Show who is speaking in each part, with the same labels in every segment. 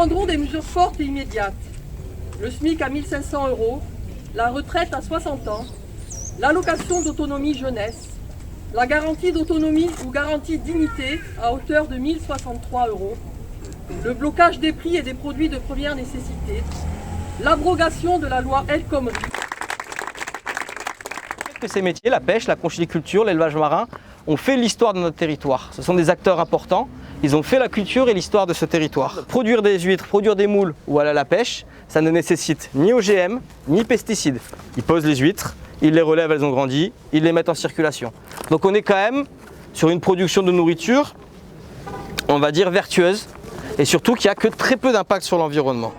Speaker 1: prendrons des mesures fortes et immédiates. Le SMIC à 1 500 €, la retraite à 60 ans, l'allocation d'autonomie jeunesse, la garantie d'autonomie ou garantie dignité à hauteur de 1 063 €, le blocage des prix et des produits de première nécessité, l'abrogation de la loi El Khomri.
Speaker 2: Ces métiers, la pêche, la conchyliculture, l'élevage marin, ont fait l'histoire de notre territoire. Ce sont des acteurs importants. Ils ont fait la culture et l'histoire de ce territoire. Produire des huîtres, produire des moules ou aller à la pêche, ça ne nécessite ni OGM, ni pesticides. Ils posent les huîtres, ils les relèvent, elles ont grandi, ils les mettent en circulation. Donc on est quand même sur une production de nourriture, on va dire vertueuse, et surtout qui a que très peu d'impact sur l'environnement.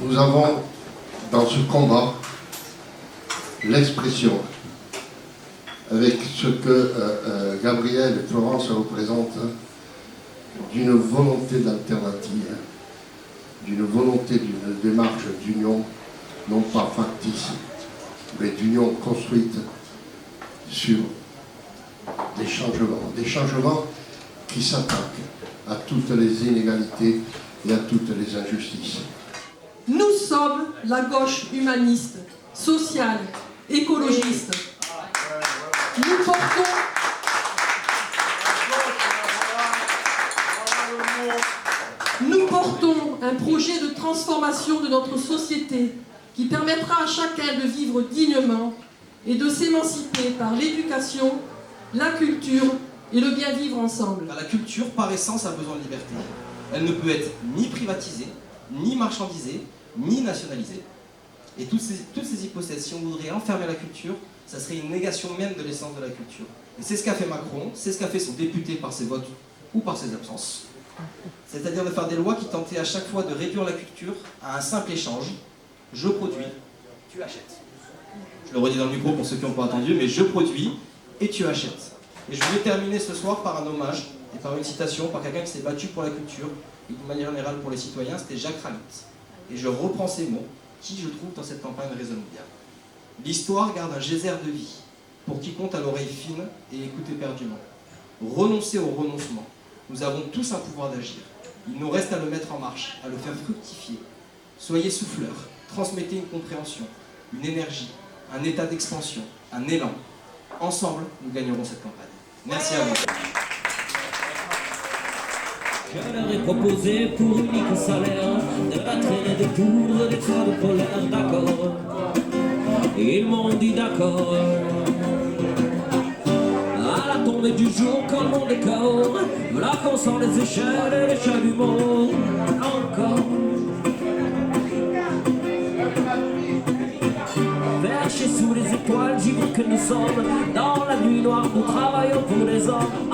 Speaker 3: Nous avons dans ce combat l'expression avec ce que Gabriel et Florence représentent d'une volonté d'alternative, d'une volonté d'une démarche d'union, non pas factice, mais d'union construite sur des changements qui s'attaquent à toutes les inégalités et à toutes les injustices.
Speaker 1: Nous sommes la gauche humaniste, sociale, écologiste. Nous portons un projet de transformation de notre société qui permettra à chacun de vivre dignement et de s'émanciper par l'éducation, la culture et le bien vivre ensemble.
Speaker 4: La culture, par essence, a besoin de liberté. Elle ne peut être ni privatisée, ni marchandisée, ni nationalisée. Et toutes ces hypothèses, si on voudrait enfermer la culture, ça serait une négation même de l'essence de la culture. Et c'est ce qu'a fait Macron, c'est ce qu'a fait son député par ses votes ou par ses absences. C'est-à-dire de faire des lois qui tentaient à chaque fois de réduire la culture à un simple échange. Je produis, tu achètes. Je le redis dans le micro pour ceux qui n'ont pas entendu, mais je produis et tu achètes. Et je voulais terminer ce soir par un hommage et par une citation, par quelqu'un qui s'est battu pour la culture et d'une manière générale pour les citoyens, c'était Jacques Ramitte. Et je reprends ces mots, qui je trouve dans cette campagne résonnent bien. L'histoire garde un geyser de vie, pour quiconque a l'oreille fine et écoute éperdument. Renoncez au renoncement. Nous avons tous un pouvoir d'agir. Il nous reste à le mettre en marche, à le faire fructifier. Soyez souffleurs, transmettez une compréhension, une énergie, un état d'expansion, un élan. Ensemble, nous gagnerons cette campagne. Merci à vous.
Speaker 5: Je leur ai proposé pour unique salaire de pas traîner de poudre, des toits de polaire, d'accord. Ils m'ont dit d'accord. À la tombée du jour, quand le monde est KO, là qu'on sent les échelles et les chalumeaux. Encore. Perchés sous les étoiles, j'y vois que nous sommes. Dans la nuit noire, nous travaillons pour les hommes.